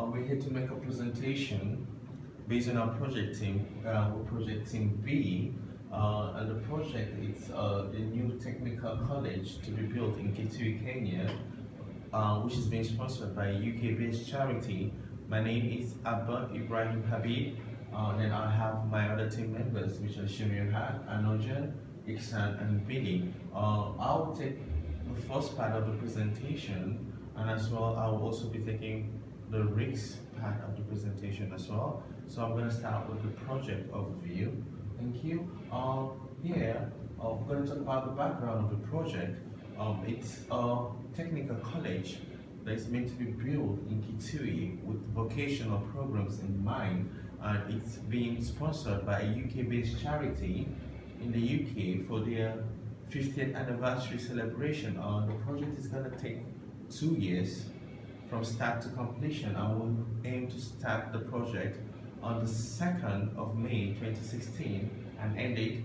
We're here to make a presentation based on our project team. We're project team B, and the project is the new technical college to be built in Kitui, Kenya, which is being sponsored by a UK-based charity. My name is Abba Ibrahim Habib. Then I have my other team members, which are Shemirat, Anojan, Iksan, and Billy. I'll take the first part of the presentation, and as well, I will also be taking the risks part of the presentation as well. So I'm going to start with the project overview. Thank you. Here, we're going to talk about the background of the project. It's a technical college that is meant to be built in Kitui with vocational programs in mind, and it's being sponsored by a UK-based charity in the UK for their 50th anniversary celebration. The project is going to take 2 years from start to completion, and we'll aim to start the project on the 2nd of May 2016 and end it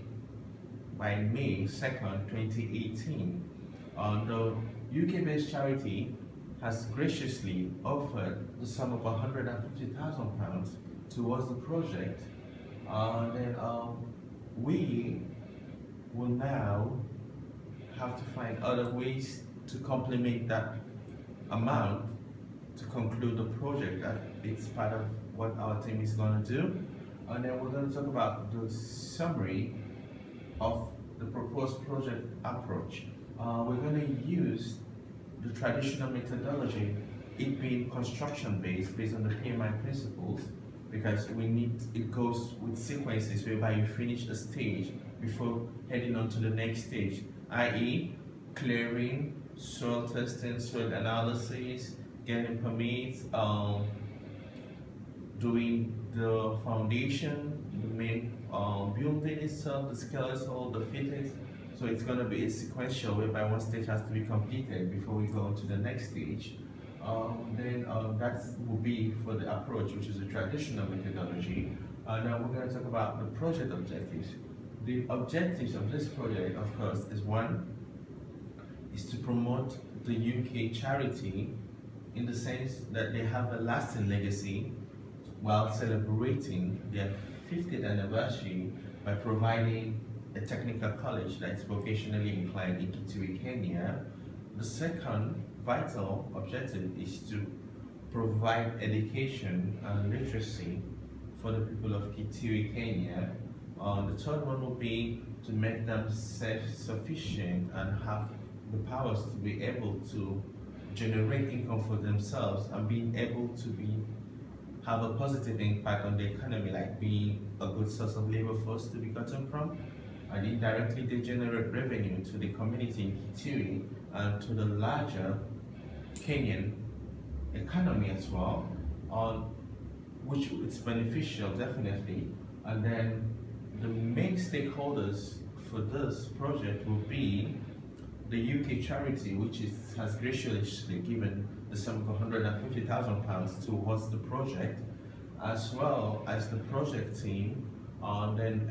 by May 2nd, 2018. The UK-based charity has graciously offered the sum of £150,000 towards the project. Then we will now have to find other ways to complement that amount to conclude the project. That it's part of what our team is going to do. And then we're going to talk about the summary of the proposed project approach. We're going to use the traditional methodology, it being construction based on the PMI principles, because it goes with sequences whereby you finish a stage before heading on to the next stage, i.e. clearing, soil testing, soil analysis, getting permits, doing the foundation, the main building itself, the skeletal, the fittings. So it's going to be a sequential whereby one stage has to be completed before we go on to the next stage. That will be for the approach, which is a traditional methodology. Now we're going to talk about the project objectives. The objectives of this project, of course, is to promote the UK charity in the sense that they have a lasting legacy while celebrating their 50th anniversary by providing a technical college that is vocationally inclined in Kitui, Kenya. The second vital objective is to provide education and literacy for the people of Kitui, Kenya. The third one will be to make them self-sufficient and have the powers to be able to generate income for themselves and being able to have a positive impact on the economy, like being a good source of labor force to be gotten from, and indirectly they generate revenue to the community in Kitui and to the larger Kenyan economy as well, which it's beneficial definitely. And then the main stakeholders for this project will be the UK charity, which has graciously given the sum of £150,000 towards the project, as well as the project team, then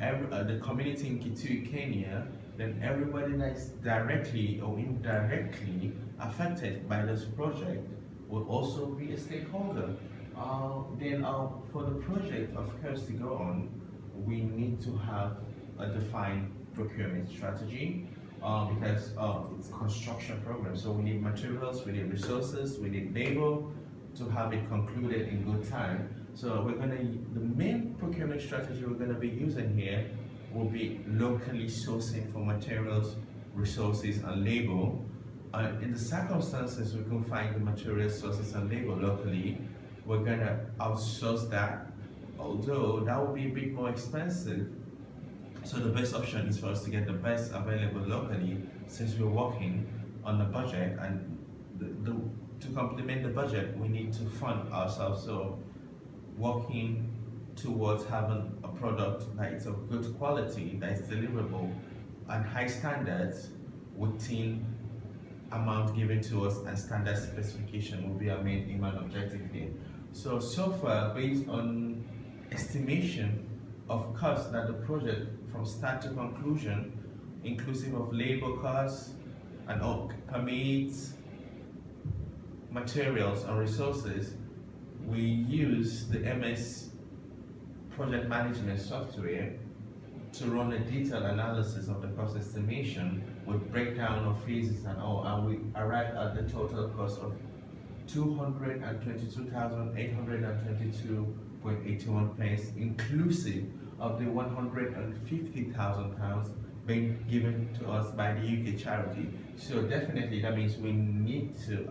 the community in Kitui, Kenya, then everybody that is directly or indirectly affected by this project will also be a stakeholder. For the project, of course, to go on, we need to have a defined procurement strategy. Because it's a construction program, so we need materials, we need resources, we need labor to have it concluded in good time. So the main procurement strategy we're gonna be using here will be locally sourcing for materials, resources, and labor. In the circumstances we can find the materials, sources, and labor locally, we're gonna outsource that, although that will be a bit more expensive. So the best option is for us to get the best available locally, since we're working on the budget, and to complement the budget, we need to fund ourselves. So working towards having a product that is of good quality, that is deliverable, and high standards within amount given to us and standard specification will be our main aim and objective here. So far, based on estimation of costs that the project from start to conclusion, inclusive of labor costs and all permits, materials and resources, we use the MS project management software to run a detailed analysis of the cost estimation with breakdown of phases and all, and we arrived at the total cost of 222,822.81 pence, inclusive of the £150,000 being given to us by the UK charity. So definitely that means we need to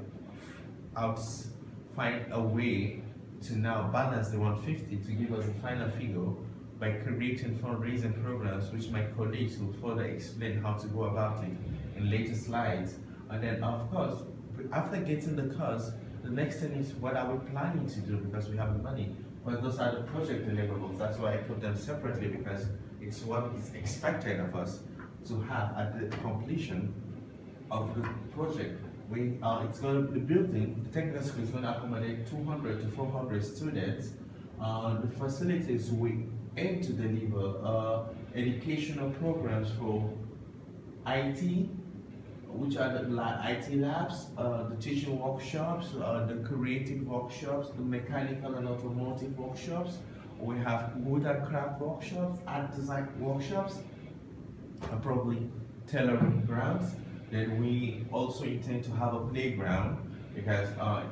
find a way to now balance the 150 to give us a final figure by creating fundraising programs, which my colleagues will further explain how to go about it in later slides. And then of course, after getting the cost, the next thing is what are we planning to do, because we have the money. Well, those are the project deliverables. That's why I put them separately, because it's what is expected of us to have at the completion of the project. It's going to be building, the technical school is going to accommodate 200 to 400 students. The facilities we aim to deliver educational programs for IT, which are the IT labs, the teaching workshops, the creative workshops, the mechanical and automotive workshops. We have wood and craft workshops, art design workshops, and probably tailoring grounds. Then we also intend to have a playground, because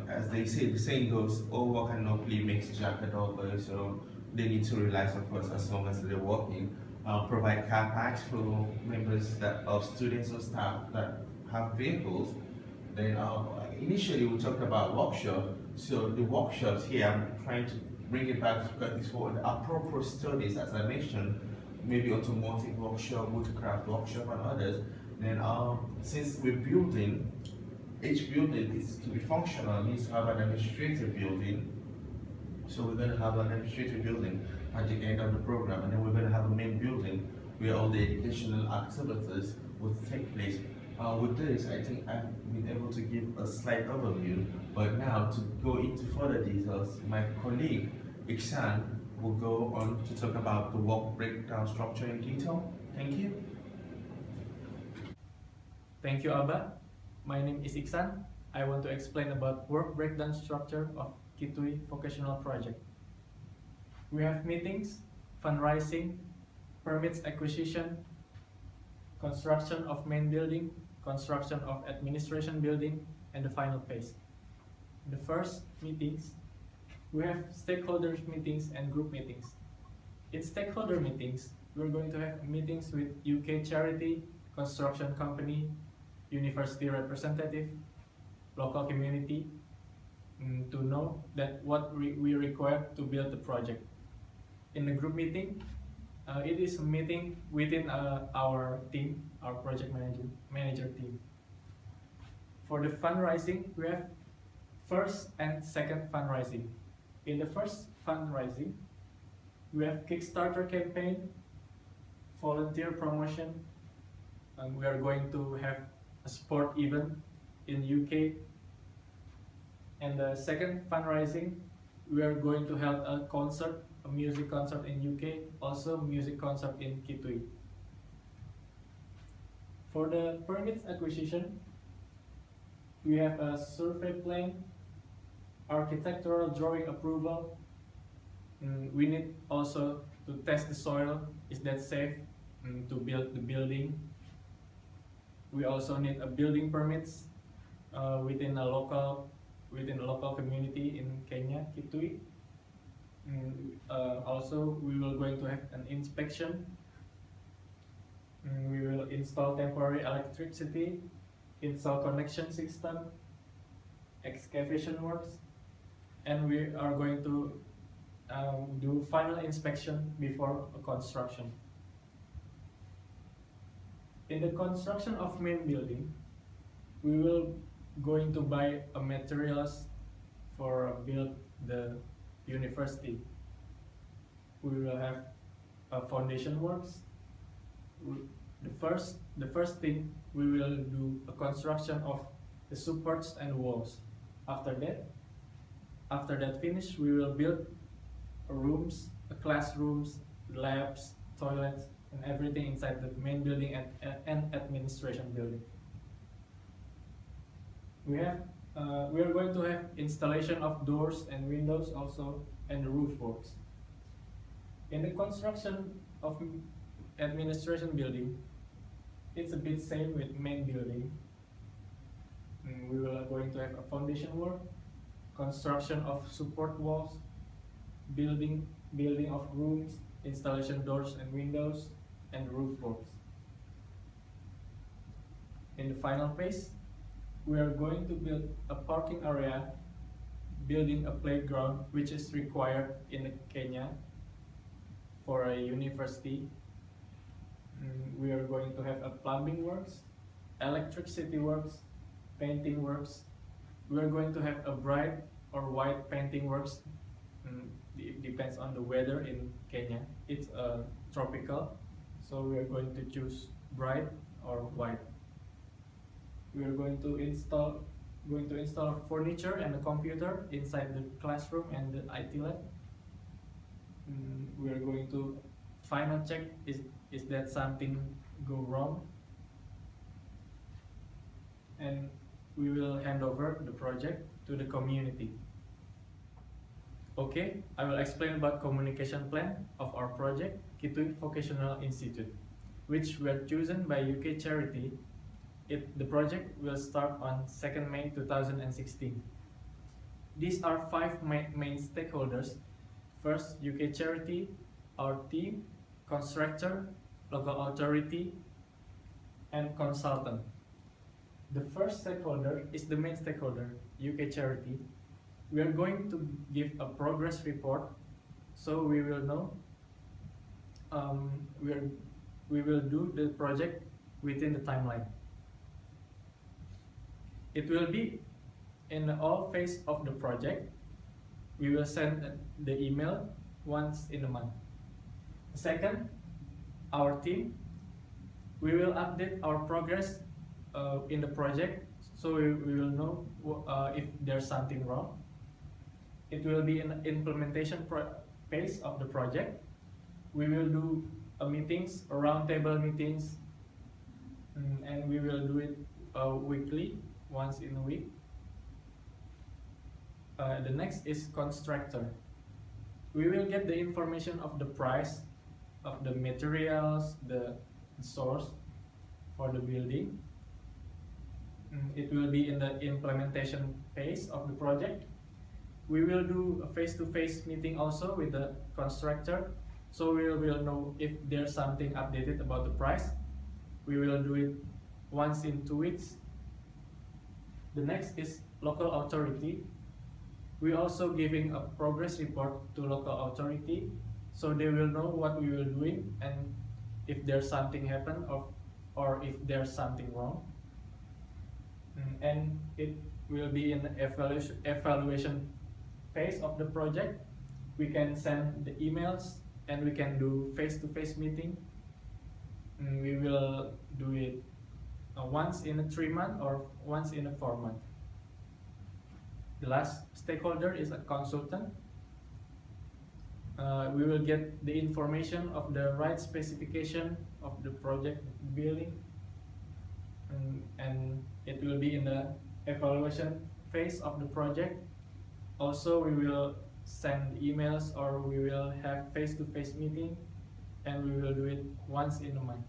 as they say, the saying goes, all work and no play makes Jack a dull boy, so they need to realize, of course, as long as they're working. Provide car parks for members of students or staff that have vehicles. Then initially we talked about workshop. So the workshops here, I'm trying to bring it back because it's for the appropriate studies, as I mentioned, maybe automotive workshop, woodcraft workshop, and others. Then since we're building, each building is to be functional, needs to have an administrative building. So we're going to have an administrative building at the end of the program, and then we're going to have a main building where all the educational activities will take place. With this, I think I've been able to give a slight overview, but now to go into further details, my colleague, Iksan, will go on to talk about the work breakdown structure in detail. Thank you. Thank you, Abba. My name is Iksan. I want to explain about work breakdown structure of Kitui vocational project. We have meetings, fundraising, permits acquisition, construction of main building, construction of administration building, and the final phase. The first meetings, we have stakeholders meetings and group meetings. In stakeholder meetings, we're going to have meetings with UK charity, construction company, university representative, local community, to know that what we require to build the project. In the group meeting, it is a meeting within our team, our project manager team. For the fundraising, we have first and second fundraising. In the first fundraising, we have Kickstarter Campaign, volunteer promotion, and we are going to have a sport event in UK. And the second fundraising, we are going to have a concert, a music concert in UK, also music concert in Kitui. For the permits acquisition, we have a survey plan, architectural drawing approval. We need also to test the soil, is that safe to build the building. We also need a building permits within a local community in Kenya, Kitui. Also, we will going to have an inspection. We will install temporary electricity, install connection system, excavation works, and we are going to do final inspection before construction. In the construction of main building, we will going to buy materials for build the university. We will have foundation works. The first thing, we will do a construction of the supports and walls. After that finish, we will build rooms, classrooms, labs, toilets, and everything inside the main building and administration building. We have We are going to have installation of doors and windows also, and roof works. In the construction of administration building, it's a bit same with main building. We are going to have a foundation work, construction of support walls, building of rooms, installation doors and windows, and roof works. In the final phase, we are going to build a parking area, building a playground which is required in Kenya for a university. We are going to have a plumbing works, electricity works, painting works. We are going to have a bright or white painting works. It depends on the weather in Kenya. It's tropical, so we are going to choose bright or white. We are going to install furniture and a computer inside the classroom and the IT lab. We are going to final check is that something go wrong, and we will hand over the project to the community. Okay, I will explain about communication plan of our project, Kitui Vocational Institute, which were chosen by UK charity. The project will start on 2nd May 2016. These are 5 main stakeholders. First, UK charity, our team, constructor, local authority, and consultant. The first stakeholder is the main stakeholder, UK charity. We are going to give a progress report, so we will know we will do the project within the timeline. It will be in all phase of the project. We will send the email once in a month. Second, our team. We will update our progress in the project, so we will know if there's something wrong. It will be an implementation phase of the project. We will do meetings, roundtable meetings, and we will do it weekly, once in a week. The next is constructor. We will get the information of the price of the materials, the source for the building. It will be in the implementation phase of the project. We will do a face-to-face meeting also with the constructor, so we will know if there's something updated about the price. We will do it once in 2 weeks. The next is local authority. We also giving a progress report to local authority, so they will know what we will doing and if there's something happen or if there's something wrong. And it will be in the evaluation phase of the project. We can send the emails and we can do face-to-face meeting. We will do it once in a 3 month or once in a 4 month. The last stakeholder is a consultant. We will get the information of the right specification of the project building, and it will be in the evaluation phase of the project. Also, we will send emails or we will have face-to-face meeting, and we will do it once in a month.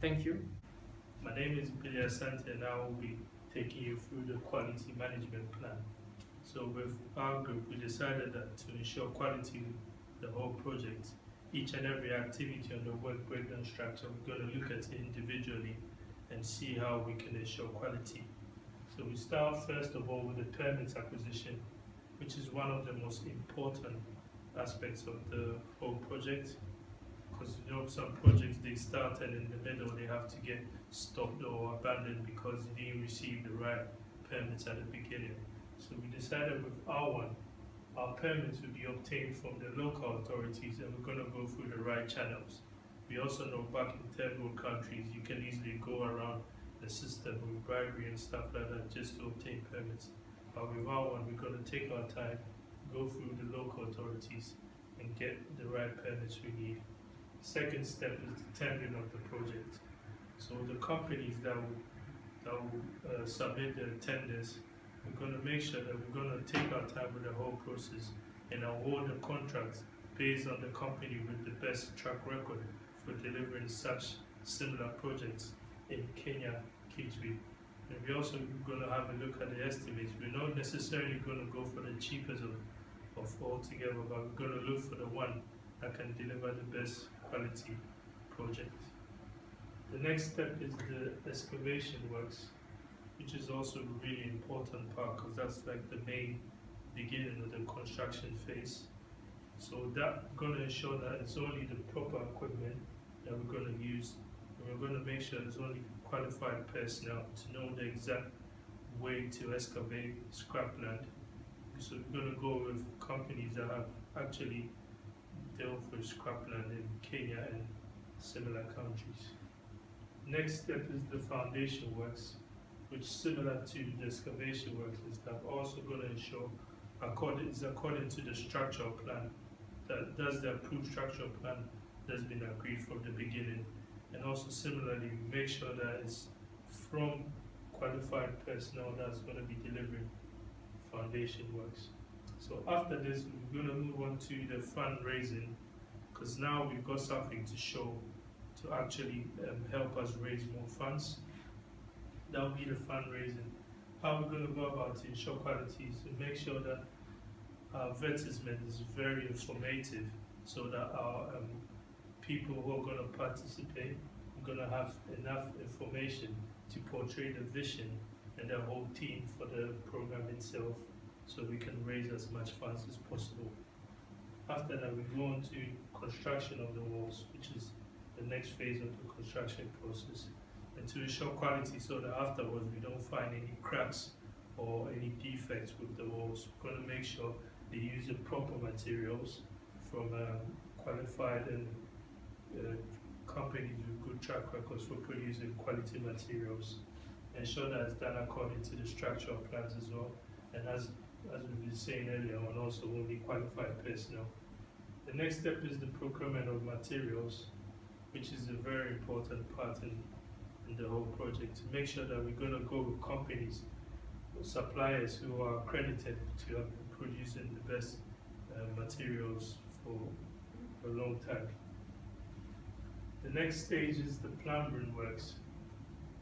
Thank you. My name is Billy Asante, and I will be taking you through the quality management plan. So with our group, we decided that to ensure quality in the whole project, each and every activity on the work breakdown structure, we're going to look at it individually and see how we can ensure quality. So we start first of all with the permit acquisition, which is one of the most important aspects of the whole project. Because you know, some projects they start and in the middle they have to get stopped or abandoned because you didn't receive the right permits at the beginning. So we decided with our one, our permits will be obtained from the local authorities, and we're going to go through the right channels. We also know back in third world countries, you can easily go around the system with bribery and stuff like that just to obtain permits. But with our one, we're going to take our time, go through the local authorities, and get the right permits we need. Second step is the tendering of the project. So the companies that will that will submit the tenders. We're going to make sure that we're going to take our time with the whole process and award the contracts based on the company with the best track record for delivering such similar projects in Kenya, Kitui. And we're also going to have a look at the estimates. We're not necessarily going to go for the cheapest of all together, but we're going to look for the one that can deliver the best quality project. The next step is the excavation works, which is also a really important part because that's like the main beginning of the construction phase. So that we're going to ensure that it's only the proper equipment that we're going to use, and we're going to make sure it's only qualified personnel to know the exact way to excavate scrapland. So we're going to go with companies that have actually dealt with scrapland in Kenya and similar countries. Next step is the foundation works, which similar to the excavation works is that also going to ensure according to the structural plan, that does the approved structural plan that's been agreed from the beginning, and also similarly make sure that it's from qualified personnel that's going to be delivering foundation works. So after this, we're going to move on to the fundraising, because now we've got something to show to actually help us raise more funds. That will be the fundraising. How we're going to go about to ensure quality is to make sure that our advertisement is very informative, so that our people who are going to participate are going to have enough information to portray the vision and the whole team for the program itself, so we can raise as much funds as possible. After that, we go on to construction of the walls, which is the next phase of the construction process, and to ensure quality so that afterwards we don't find any cracks or any defects with the walls. We're going to make sure they use the proper materials from qualified and companies with good track records for producing quality materials. Ensure that it's done according to the structural plans as well, and as we've been saying earlier on, also only qualified personnel. The next step is the procurement of materials, which is a very important part in the whole project, to make sure that we're going to go with companies, suppliers who are accredited to have been producing the best materials for a long time. The next stage is the plumbing works,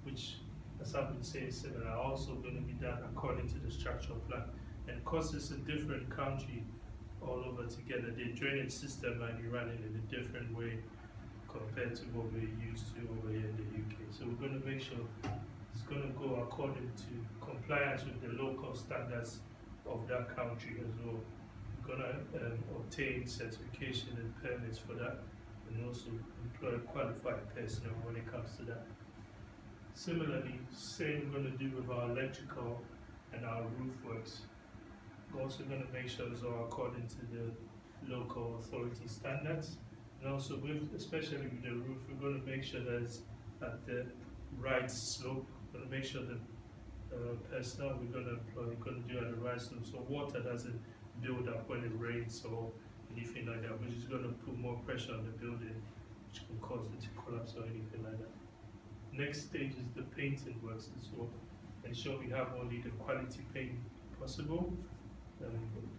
which, as I've been saying similar, are also going to be done according to the structural plan. And because it's a different country all over together, the drainage system might be running in a different way compared to what we're used to over here in the UK. So we're going to make sure it's going to go according to compliance with the local standards of that country as well. We're going to obtain certification and permits for that, and also employ qualified personnel when it comes to that. Similarly, same we're going to do with our electrical and our roof works. We're also going to make sure it's all according to the local authority standards. And also, especially with the roof, we're going to make sure that it's at the right slope. We're going to make sure that personnel we're going to employ are going to do it at the right slope, so water doesn't build up when it rains or anything like that, which is going to put more pressure on the building, which can cause it to collapse or anything like that. Next stage is the painting works as well. Ensure we have only the quality paint possible,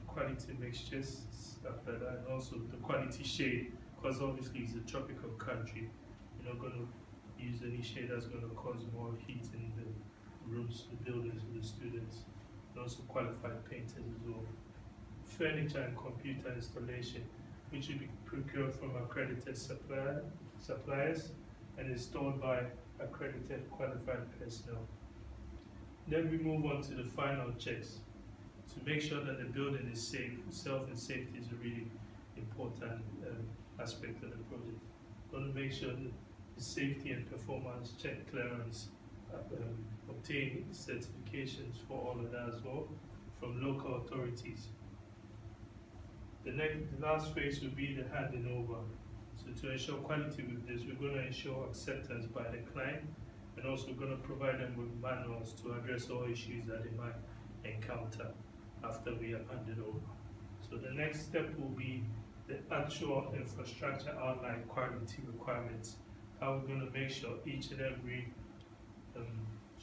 quality mixtures, stuff like that, and also the quality shade, because obviously it's a tropical country. You're not going to use any shade that's going to cause more heat in the rooms, the buildings, and the students, and also qualified painters as well. Furniture and computer installation, which will be procured from accredited suppliers and installed by accredited qualified personnel. Then we move on to the final checks to make sure that the building is safe. Health and safety is a really important aspect of the project. We're going to make sure that the safety and performance check clearance, obtain certifications for all of that as well from local authorities. The last phase will be the handing over. So to ensure quality with this, we're going to ensure acceptance by the client, and also we're going to provide them with manuals to address all issues that they might encounter after we have handed over. So the next step will be the actual infrastructure outline quality requirements. How we're going to make sure each and every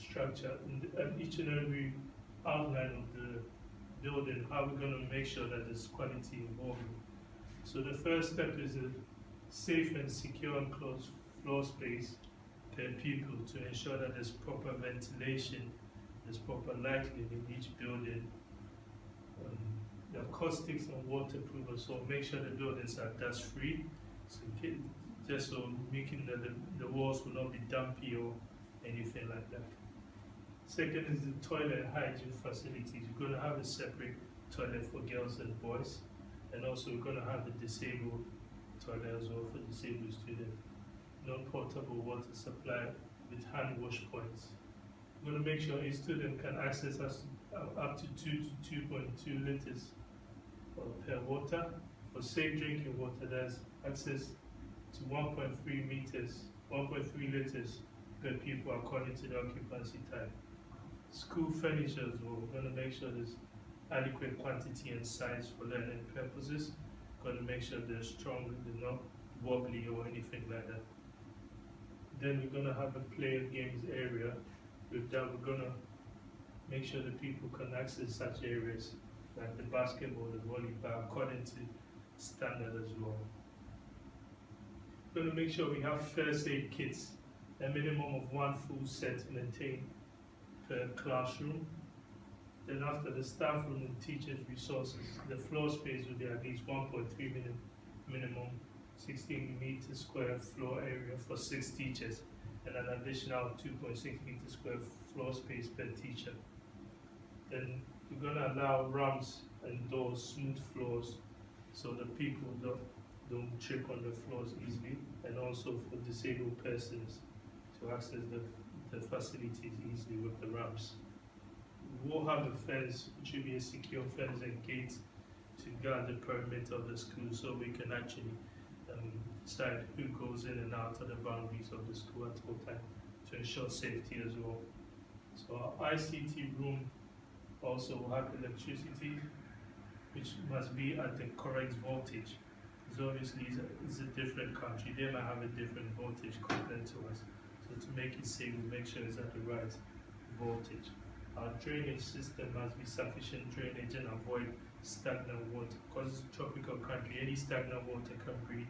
structure and each and every outline of the building, how we're going to make sure that there's quality involved. So the first step is a safe and secure enclosed floor space per pupil to ensure that there's proper ventilation, there's proper lighting in each building. The acoustics and waterproof, so make sure the buildings are dust free, so just so making that the walls will not be dumpy or anything like that. Second is the toilet hygiene facilities. You're going to have a separate toilet for girls and boys, and also we're going to have the disabled toilet as well for disabled students. Non-portable water supply with hand wash points. We're going to make sure each student can access up to 2 to 2.2 liters per water. For safe drinking water, there's access to 1.3 liters per pupil according to the occupancy type. School furniture as well. We're going to make sure there's adequate quantity and size for learning purposes. We're going to make sure they're strong, they're not wobbly or anything like that. Then we're going to have a play and games area. With that, we're going to make sure that people can access such areas like the basketball, the volleyball, according to standard as well. We're going to make sure we have first aid kits, a minimum of 1 full set maintained per classroom. Then after the staff room and teachers' resources, the floor space will be at least 1.3 minimum 16 meter square floor area for 6 teachers, and an additional 2.6 meter square floor space per teacher. Then we're going to allow ramps and doors, smooth floors, so that people don't trip on the floors easily, and also for disabled persons to access the facilities easily with the ramps. We'll have a fence, which will be a secure fence and gate to guard the perimeter of the school, so we can actually decide who goes in and out of the boundaries of the school at all time to ensure safety as well. So our ICT room also will have electricity, which must be at the correct voltage. Because obviously it's a different country, they might have a different voltage compared to us. So to make it safe, we make sure it's at the right voltage. Our drainage system must be sufficient drainage and avoid stagnant water. Because it's a tropical country, any stagnant water can breed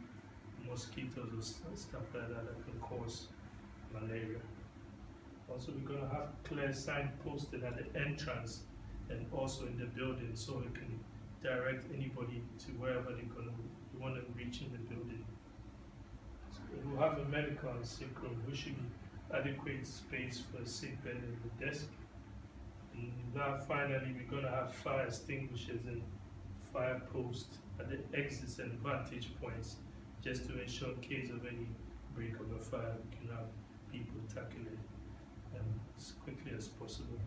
mosquitoes or stuff like that that can cause malaria. Also, we're going to have clear sign posted at the entrance and also in the building, so we can direct anybody to wherever they want to reach in the building. So we'll have a medical and sick room, which should be adequate space for a sick bed and the desk. And now finally, we're going to have fire extinguishers and fire posts at the exits and vantage points, just to ensure in case of any break of a fire, we can have people tackle it as quickly as possible.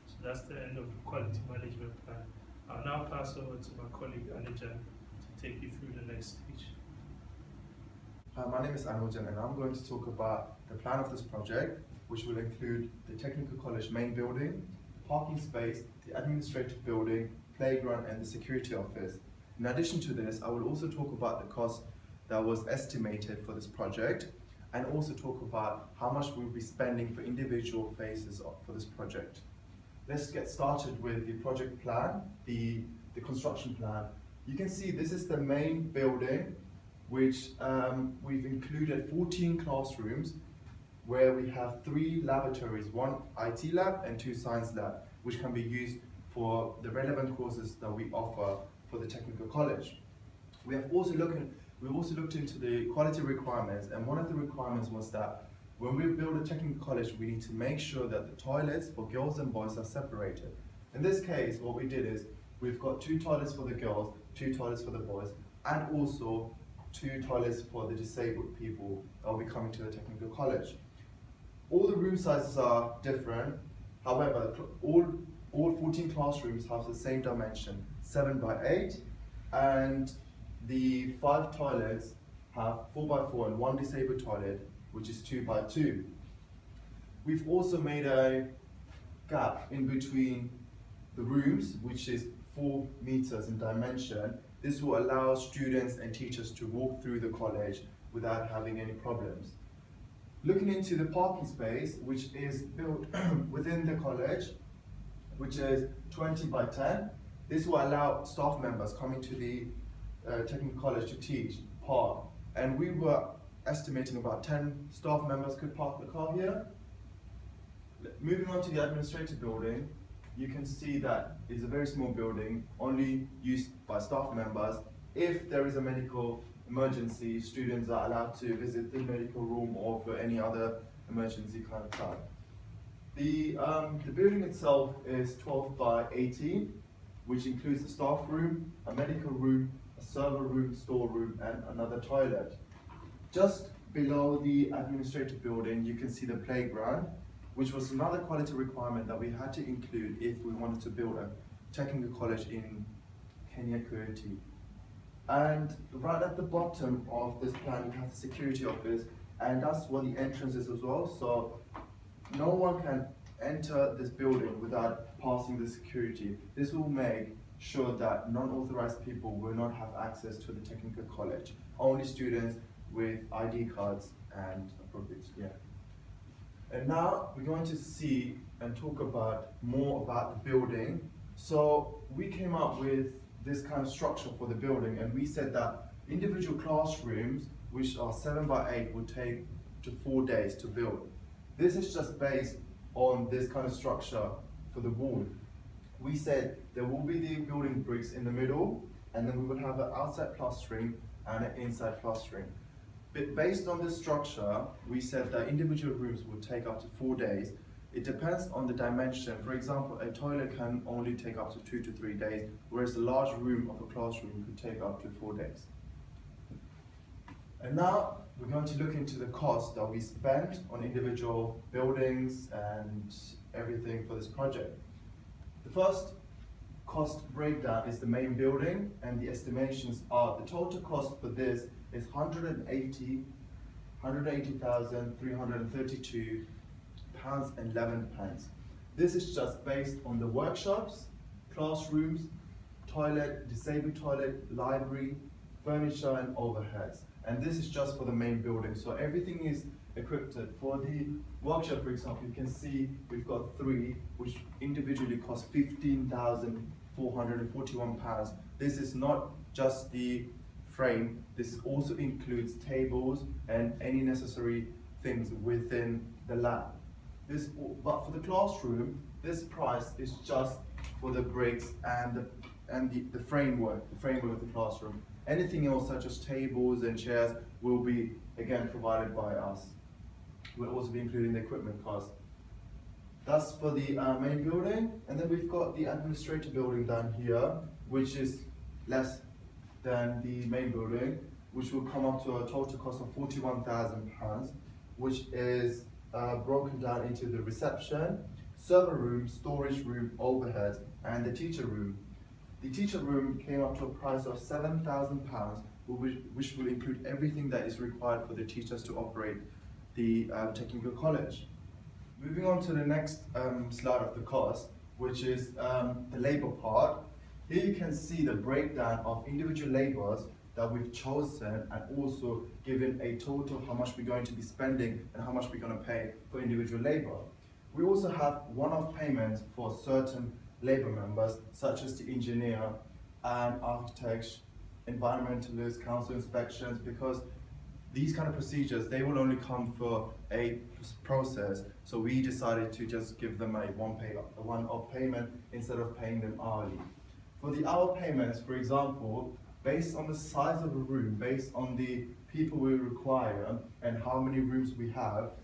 So that's the end of the quality management plan. I'll now pass over to my colleague Anijan to take you through the next stage. Hi, my name is Anujan, and I'm going to talk about the plan of this project, which will include the Technical College main building, parking space, the administrative building, playground, and the security office. In addition to this, I will also talk about the cost that was estimated for this project, and also talk about how much we'll be spending for individual phases for this project. Let's get started with the project plan, the construction plan. You can see this is the main building, which we've included 14 classrooms, where we have 3 laboratories, 1 IT lab and 2 science lab, which can be used for the relevant courses that we offer for the technical college. We've also looked into the quality requirements, and one of the requirements was that when we build a technical college, we need to make sure that the toilets for girls and boys are separated. In this case, what we did is we've got 2 toilets for the girls, 2 toilets for the boys, and also 2 toilets for the disabled people that will be coming to the technical college. All the room sizes are different. However, all 14 classrooms have the same dimension, 7 by 8, and the 5 toilets have 4 by 4 and 1 disabled toilet, which is 2 by 2. We've also made a gap in between the rooms, which is 4 meters in dimension. This will allow students and teachers to walk through the college without having any problems. Looking into the parking space, which is built within the college, which is 20 by 10. This will allow staff members coming to the technical college to teach park. And we were estimating about 10 staff members could park the car here. Moving on to the administrative building, you can see that it's a very small building, only used by staff members. If there is a medical emergency, students are allowed to visit the medical room or for any other emergency kind of time. The building itself is 12 by 18, which includes a staff room, a medical room, a server room, storeroom, and another toilet. Just below the administrative building, you can see the playground, which was another quality requirement that we had to include if we wanted to build a technical college in Kenya Kitui. And right at the bottom of this plan, you have the security office, and that's what the entrance is as well. So no one can enter this building without passing the security. This will make sure that non-authorized people will not have access to the technical college. Only students with ID cards and appropriate, yeah. And now we're going to see and talk about more about the building. So we came up with this kind of structure for the building, and we said that individual classrooms, which are 7 by 8, would take to 4 days to build. This is just based on this kind of structure for the wall. We said there will be the building bricks in the middle, and then we will have an outside plastering and an inside plastering. But based on this structure, we said that individual rooms would take up to 4 days. It depends on the dimension. For example, a toilet can only take up to 2 to 3 days, whereas a large room of a classroom could take up to 4 days. And now we're going to look into the cost that we spent on individual buildings and everything for this project. The first cost breakdown is the main building, and the estimations are the total cost for this is 180,332 pounds and 11 pence. This is just based on the workshops, classrooms, toilet, disabled toilet, library, furniture and overheads. And this is just for the main building. So everything is equipped. For the workshop, for example, you can see we've got 3, which individually cost 15,441 pounds. This is not just the frame, this also includes tables and any necessary things within the lab. But for the classroom, this price is just for the bricks and the framework of the classroom. Anything else such as tables and chairs will be again provided by us. We'll also be including the equipment cost. That's for the main building, and then we've got the administrative building down here, which is less than the main building, which will come up to a total cost of £41,000, which is broken down into the reception, server room, storage room, overhead, and the teacher room. The teacher room came up to a price of £7,000, which will include everything that is required for the teachers to operate the technical college. Moving on to the next slide of the cost, which is the labor part. Here you can see the breakdown of individual labors that we've chosen, and also given a total how much we're going to be spending and how much we're going to pay for individual labor. We also have one-off payments for certain labor members, such as the engineer and architects, environmentalists, council inspections, because these kind of procedures, they will only come for a process. So we decided to just give them a one-off payment instead of paying them hourly. For the hour payments, for example, based on the size of a room, based on the people we require and how many rooms we have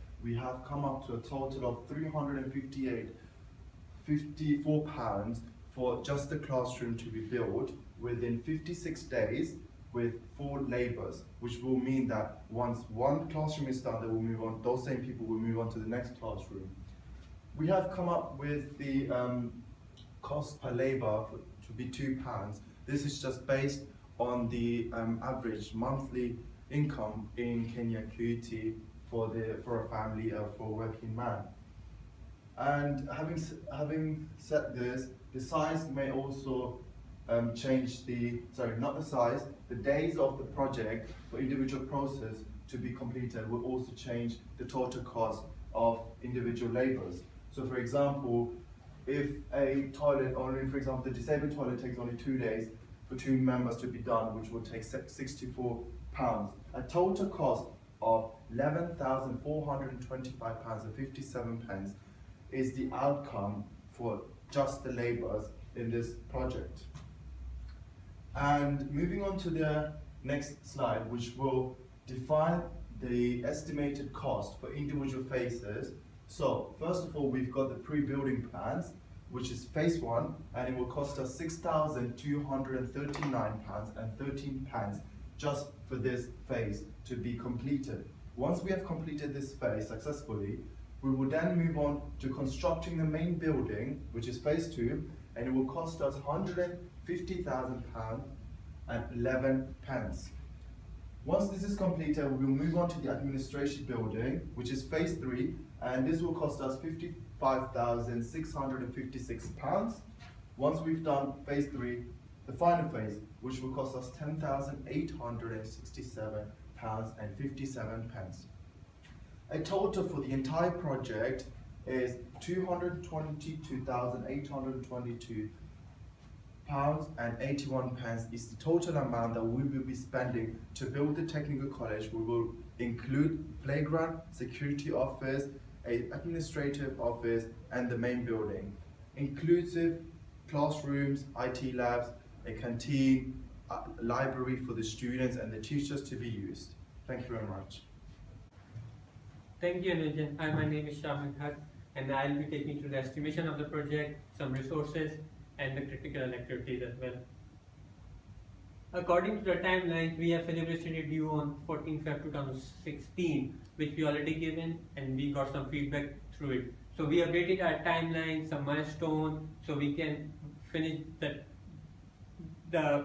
come up to a total of £354 for just the classroom to be built within 56 days with 4 labours, which will mean that once one classroom is done, they will move on, those same people will move on to the next classroom. We have come up with the cost per labour to be £2. This is just based on the average monthly income in Kenya Kitui for a family for a working man. And having said this, the size may also change the days of the project for individual process to be completed will also change the total cost of individual labours. So for example, if a toilet only, for example, the disabled toilet takes only 2 days for 2 members to be done, which will take £64, a total cost of £11,425.57 is the outcome for just the labours in this project. And moving on to the next slide, which will define the estimated cost for individual phases. So first of all, we've got the pre-building plans, which is phase 1, and it will cost us £6,239.13 just for this phase to be completed. Once we have completed this phase successfully, we will then move on to constructing the main building, which is phase 2, and it will cost us £150,000.11. Once this is completed, we will move on to the administration building, which is phase 3, and this will cost us £55,656. Once we've done phase 3, the final phase, which will cost us £10,867.57. A total for the entire project is £222,822.81 is the total amount that we will be spending to build the technical college. We will include playground, security office, an administrative office, and the main building, inclusive classrooms, IT labs, a canteen, a library for the students and the teachers to be used. Thank you very much. Thank you, Anujan. Hi, my name is Shahid Haq, and I'll be taking through the estimation of the project, some resources, and the critical activities as well. According to the timelines, we have feasibility due on 14 Feb 2016, which we already given, and we got some feedback through it. So we updated our timeline, some milestone, so we can finish the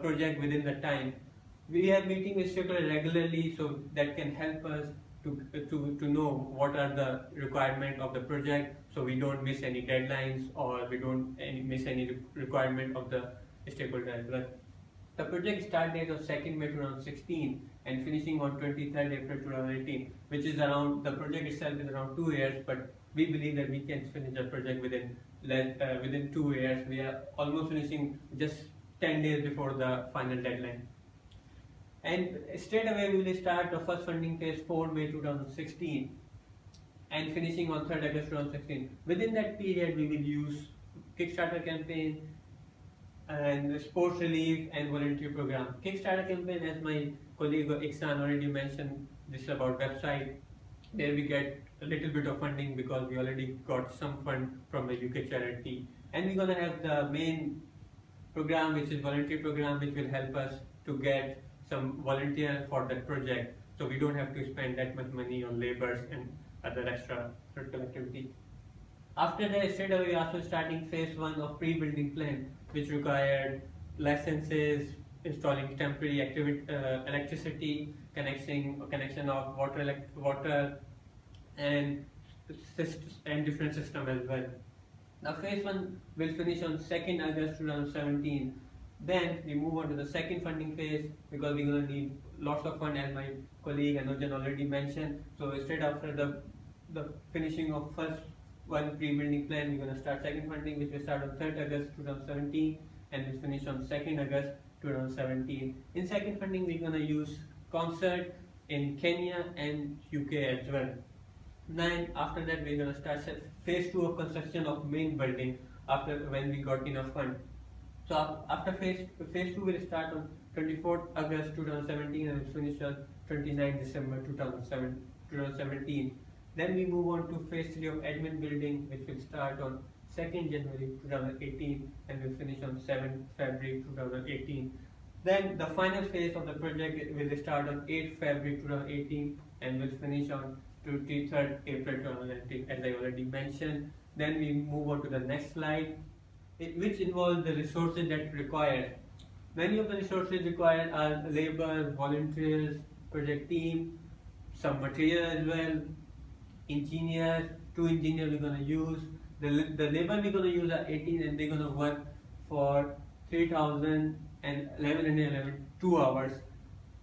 project within the time. We have meeting with stakeholders regularly, so that can help us to know what are the requirements of the project, so we don't miss any deadlines or we don't miss any requirement of the stakeholder as well. The project start date was 2nd May 2016 and finishing on 23rd April 2018, which is around, the project itself is around 2 years, but we believe that we can finish the project within 2 years. We are almost finishing just 10 days before the final deadline. And straight away we will start the first funding phase 4 May 2016 and finishing on 3rd August 2016. Within that period we will use Kickstarter campaign and sports relief and volunteer program. Kickstarter campaign, as my colleague Iksan already mentioned, this is about website where we get a little bit of funding because we already got some fund from a UK charity. And we're gonna have the main program, which is volunteer program, which will help us to get some volunteer for that project, so we don't have to spend that much money on labors and other extra critical activity. After that, straight away we are also starting phase 1 of pre-building plan, which required licenses, installing temporary electricity, connection of water and different system as well. Now phase 1 will finish on 2nd August 2017. Then we move on to the second funding phase because we're going to need lots of fund, as my colleague Anujan already mentioned. So straight after the finishing of first one pre-building plan, we're going to start second funding, which will start on 3rd August 2017 and will finish on 2nd August 2017. In second funding, we're going to use concert in Kenya and UK as well. Then after that, we're going to start phase 2 of construction of main building after when we got enough fund. So after phase 2 will start on 24th August 2017 and will finish on 29th December 2017. Then we move on to phase 3 of admin building, which will start on 2nd January 2018 and will finish on 7th February 2018. Then the final phase of the project will start on 8th February 2018 and will finish on 23rd April 2018, as I already mentioned. Then we move on to the next slide, which involves the resources that required. Many of the resources required are labor, volunteers, project team, some material as well, engineers, 2 engineers we're going to use. The labor we're going to use are 18 and they're going to work for 3,011 2 hours.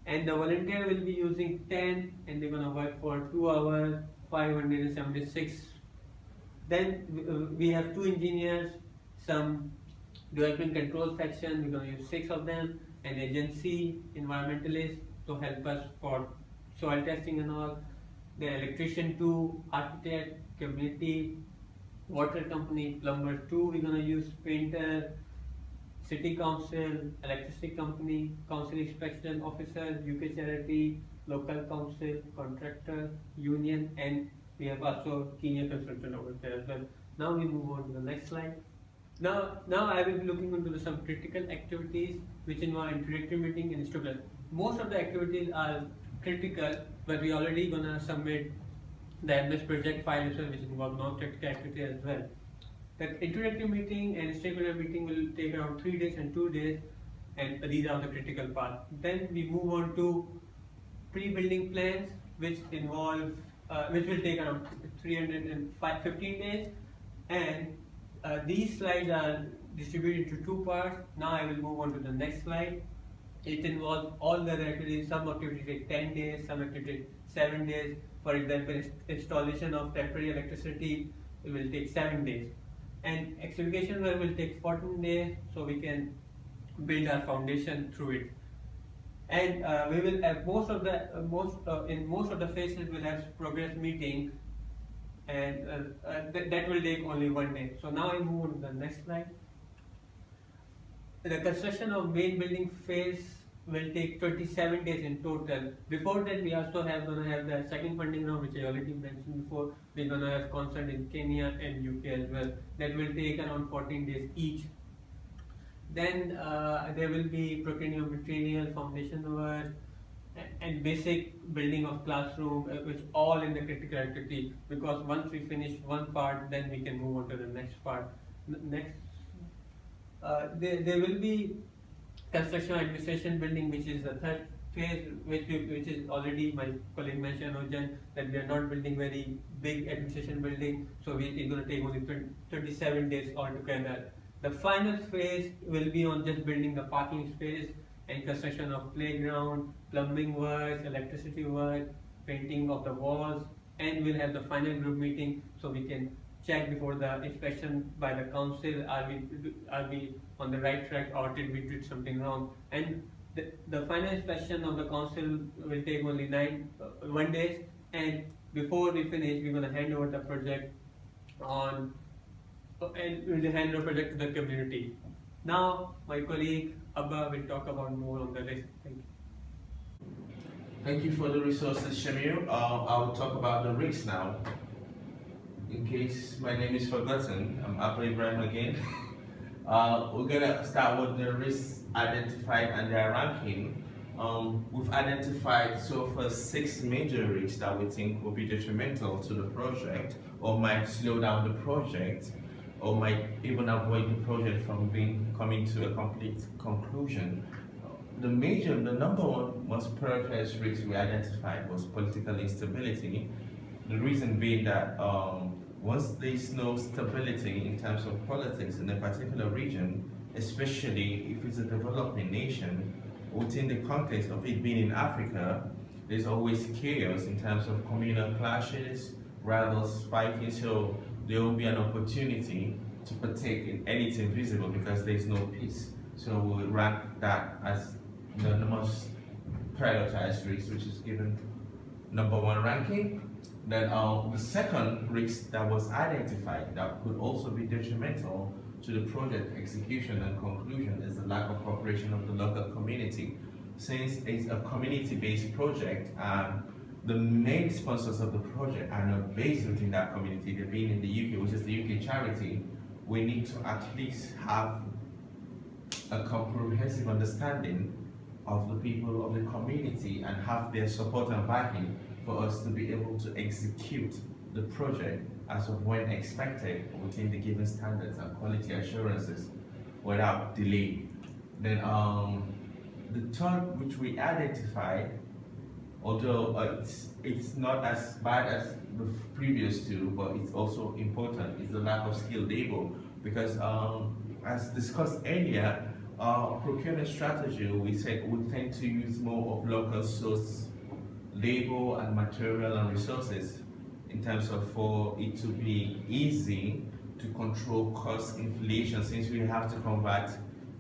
and the volunteer will be using 10, and they're gonna work for 2 hours, 576. Then we have 2 engineers, some development control section, we're gonna use 6 of them, an agency, environmentalist to help us for soil testing and all, the electrician 2, architect, community, water company, plumber 2, we're gonna use painter, city council, electricity company, council inspection officer, UK charity, local council, contractor, union, and we have also senior consultant over there as well. Now we move on to the next slide. Now I will be looking into some critical activities which involve introductory meeting and structure. Most of the activities are critical, but we already gonna submit the MS project file as well, which involve non-technical activity as well. The introductory meeting and stakeholder meeting will take around 3 days and 2 days, and these are the critical part. Then we move on to pre-building plans, which involve, which will take around 315 days, and these slides are distributed into 2 parts. Now I will move on to the next slide. It involves all the activities. Some activities take 10 days, some activities 7 days. For example, installation of temporary electricity will take 7 days, and excavation work will take 14 days, so we can build our foundation through it. And we will have in most of the phases we'll have progress meeting, and that will take only 1 day. So now I move on to the next slide. The construction of main building phase will take 27 days in total. Before that, we also gonna have the second funding round, which I already mentioned before. We're gonna have concert in Kenya and UK as well. That will take around 14 days each. Then there will be procurement of material, foundation work, and basic building of classroom, which all in the critical activity. Because once we finish one part, then we can move on to the next part. Next, there will be construction administration building, which is the 3rd phase, which is already my colleague mentioned, Ojan, that we are not building very big administration building, so it's going to take only 27 days altogether. The final phase will be on just building the parking space and construction of playground, plumbing work, electricity work, painting of the walls, and we'll have the final group meeting so we can check before the inspection by the council, are we on the right track, or did we do something wrong? And the final inspection of the council will take only 1 day, and before we finish, we're going to hand over the project and we'll hand over project to the community. Now, my colleague Abba will talk about more on the list. Thank you. Thank you for the resources, Shamir. I will talk about the risks now. In case my name is forgotten, I'm Abba Ibrahim again. We're gonna start with the risks identified and their ranking. We've identified so far 6 major risks that we think will be detrimental to the project, or might slow down the project, or might even avoid the project from coming to a complete conclusion. The number one most prioritized risk we identified was political instability. The reason being that once there's no stability in terms of politics in a particular region, especially if it's a developing nation, within the context of it being in Africa, there's always chaos in terms of communal clashes, rivals fighting, so there will be an opportunity to partake in anything visible because there's no peace. So we'll rank that as the most prioritized risk, which is given number 1 ranking. Then the second risk that was identified that could also be detrimental to the project execution and conclusion is the lack of cooperation of the local community. Since it's a community-based project, the main sponsors of the project are not based within that community, they're being in the UK, which is the UK charity, we need to at least have a comprehensive understanding of the people of the community and have their support and backing for us to be able to execute the project as of when expected within the given standards and quality assurances without delay. Then the third, which we identified, although it's not as bad as the previous 2, but it's also important, is the lack of skilled labor, because as discussed earlier, procurement strategy, we said we tend to use more of local source labor and material and resources in terms of for it to be easy to control cost inflation, since we have to convert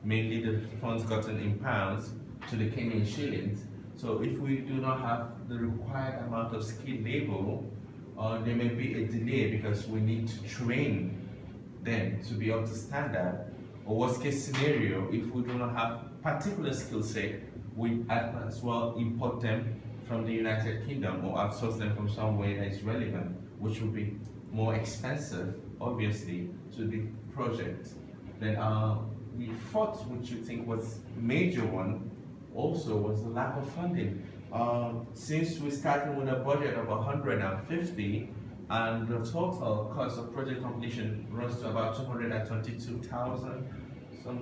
mainly the funds gotten in pounds to the Kenyan shillings. So if we do not have the required amount of skilled labor, there may be a delay because we need to train them to be up to standard. Or worst case scenario, if we do not have particular skill set, we as well import them from the United Kingdom or outsource them from somewhere that is relevant, which will be more expensive, obviously, to the project. Then the fourth, which you think was major one, also was the lack of funding. Since we started with a budget of 150, and the total cost of project completion runs to about 222,000, some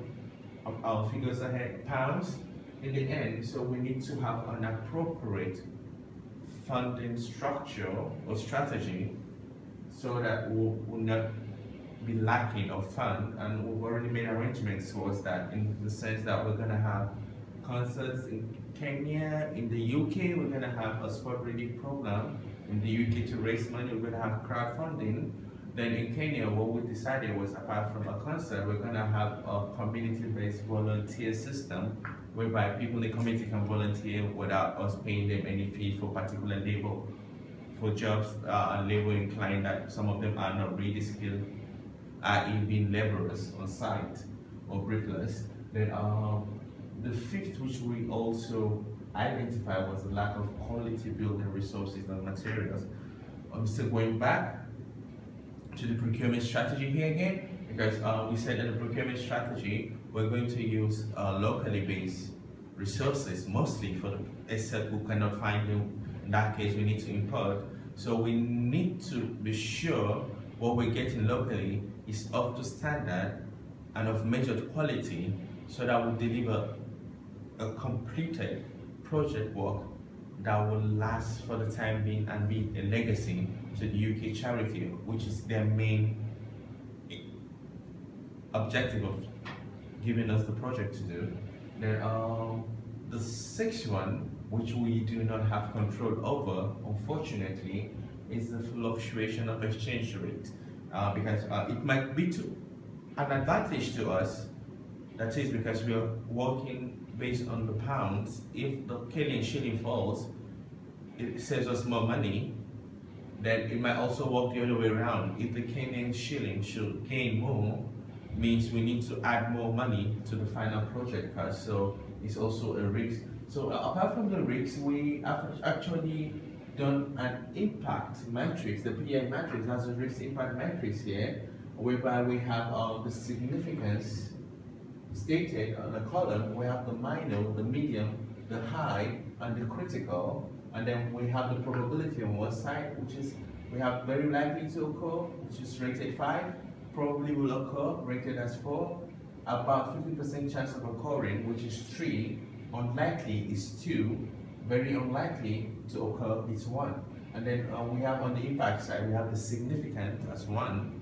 figures ahead, pounds in the end. So we need to have an appropriate funding structure or strategy so that we will not be lacking of fund, and we've already made arrangements towards that, in the sense that we're going to have concerts in Kenya, in the UK we're going to have a sport relief program in the UK to raise money, we're going to have crowdfunding. Then in Kenya, what we decided was, apart from a concert, we're going to have a community-based volunteer system whereby people in the community can volunteer without us paying them any fee for particular labor, for jobs and labor inclined that some of them are not really skilled, i.e. being laborers on site or bricklayers. Then the fifth, which we also identified, was the lack of quality building resources and materials. I'm still going back to the procurement strategy here again, because we said in the procurement strategy, we're going to use locally based resources mostly for the, except we cannot find them. In that case, we need to import. So we need to be sure what we're getting locally is up to standard and of measured quality, so that we deliver a completed project work that will last for the time being and be a legacy to the UK charity, which is their main objective of giving us the project to do. Then the sixth one, which we do not have control over, unfortunately, is the fluctuation of exchange rate, because it might be an advantage to us. That is because we are working based on the pounds. If the Kenyan shilling falls, it saves us more money. Then it might also work the other way around. If the Kenyan shilling should gain more, means we need to add more money to the final project cost. So it's also a risk. So apart from the risks, we have actually done an impact matrix. The PI matrix has a risk impact matrix here, whereby we have the significance stated on the column. We have the minor, the medium, the high, and the critical, and then we have the probability on one side, which is we have very likely to occur, which is rated 5, probably will occur, rated as 4, about 50% chance of occurring, which is 3, unlikely is 2, very unlikely to occur is 1. And then we have on the impact side, we have the significant as 1,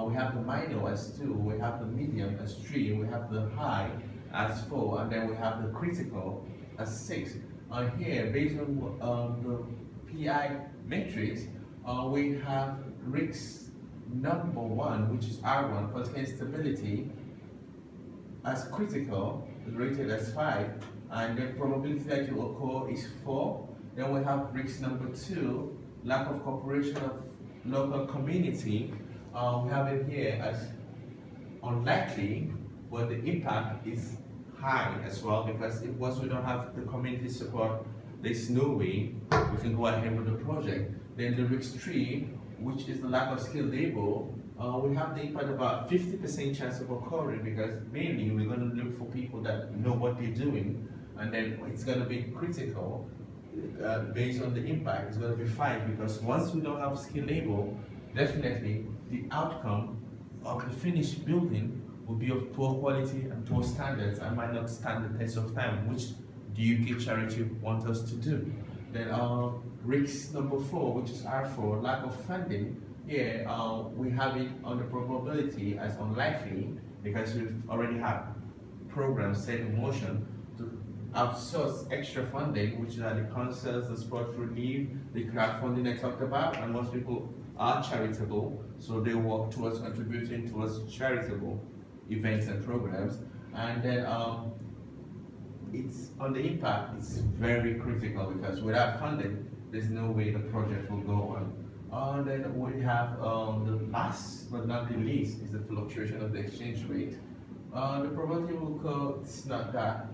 we have the minor as 2, we have the medium as 3, we have the high as 4, and then we have the critical as 6. Here, based on the PI matrix, we have risk number 1, which is R1, political instability, as critical, rated as 5, and the probability that it will occur is 4. Then we have risk number 2, lack of cooperation of local community. We have it here as unlikely, but the impact is high as well, because if once we don't have the community support, there's no way we can go ahead with the project. Then the risk 3, which is the lack of skilled labor, we have the impact about 50% chance of occurring, because mainly we're going to look for people that know what they're doing, and then it's going to be critical. Based on the impact, it's going to be 5, because once we don't have skilled labor, definitely the outcome of the finished building will be of poor quality and poor standards and might not stand the test of time, which the UK charity wants us to do. Then risk number 4, which is R4, lack of funding. Here we have it on the probability as unlikely, because we already have program set in motion to outsource extra funding, which are the concerts, the sports relief, the crowdfunding I talked about, and most people are charitable, so they work towards contributing towards charitable events and programs. And then it's on the impact, it's very critical because without funding, there's no way the project will go on. Then we have the last but not the least is the fluctuation of the exchange rate. The probability will occur, it's not that.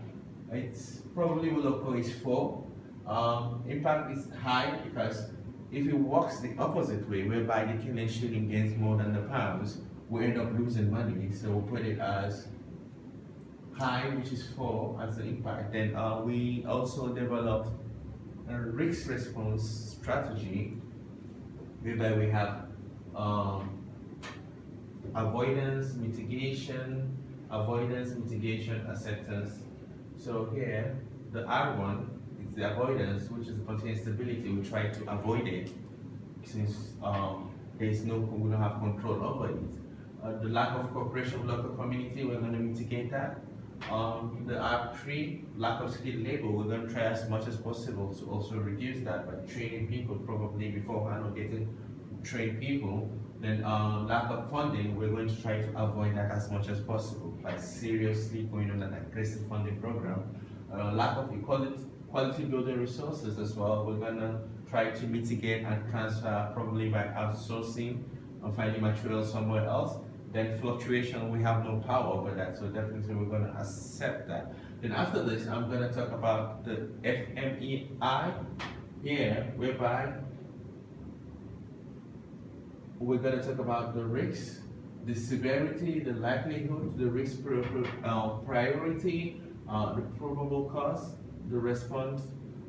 It's probably will occur is 4. Impact is high because if it works the opposite way, whereby the Kenyan shilling gains more than the pounds, we end up losing money. So we'll put it as high, which is 4 as the impact. Then we also developed a risk response strategy, whereby we have avoidance, mitigation, acceptance. So here, the R1 is the avoidance, which is the contained stability. We try to avoid it since we don't have control over it. The lack of cooperation with local community, we're going to mitigate that. The R3, lack of skilled labor, we're going to try as much as possible to also reduce that by training people probably beforehand or getting trained people. Then lack of funding, we're going to try to avoid that as much as possible by seriously going on an aggressive funding program. Lack of quality building resources as well, we're going to try to mitigate and transfer probably by outsourcing and finding materials somewhere else. Then fluctuation, we have no power over that, so definitely we're going to accept that. Then after this, I'm going to talk about the FMEI here, whereby we're going to talk about the risks, the severity, the likelihood, the risk priority, the probable cause, the response,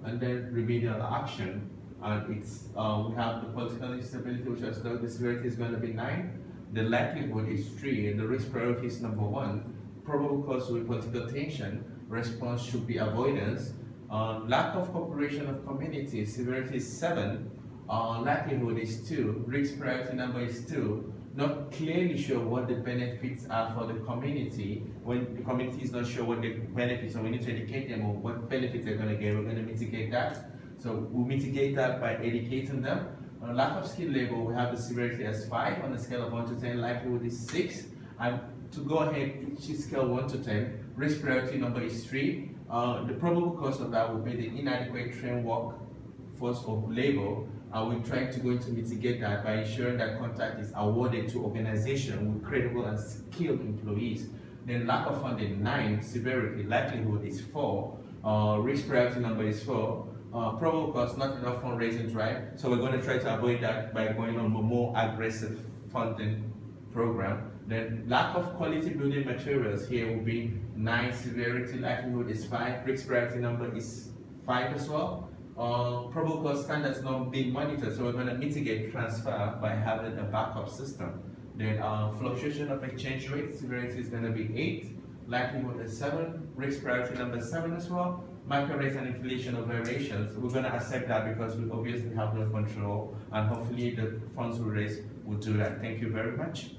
and then remedial action. And it's we have the political instability, which I said the severity is going to be 9. The likelihood is 3, and the risk priority is number 1. Probable cause will be political tension. Response should be avoidance. Lack of cooperation of community, severity is 7. Likelihood is 2. Risk priority number is 2. Not clearly sure what the benefits are for the community. When the community is not sure what the benefits are, we need to educate them on what benefits they're going to get. We're going to mitigate that. So we'll mitigate that by educating them. Lack of skilled labor, we have the severity as 5 on a scale of 1 to 10. Likelihood is 6. And to go ahead, which is scale 1 to 10, risk priority number is 3. The probable cause of that will be the inadequate trained workforce of labor. We're trying to go into mitigate that by ensuring that contract is awarded to organizations with credible and skilled employees. Then lack of funding, 9. Severity, likelihood is 4. Risk priority number is 4. Probable cause, not enough fundraising drive. So we're going to try to avoid that by going on a more aggressive funding program. Then lack of quality building materials here will be 9. Severity, likelihood is 5. Risk priority number is 5 as well. Probable cause standards not being monitored, so we're going to mitigate transfer by having a backup system. Then fluctuation of exchange rate, severity is going to be 8. Likelihood is 7. Risk priority number 7 as well. Market rates and inflation of variations, we're going to accept that because we obviously have no control, and hopefully the funds we raise will do that. Thank you very much.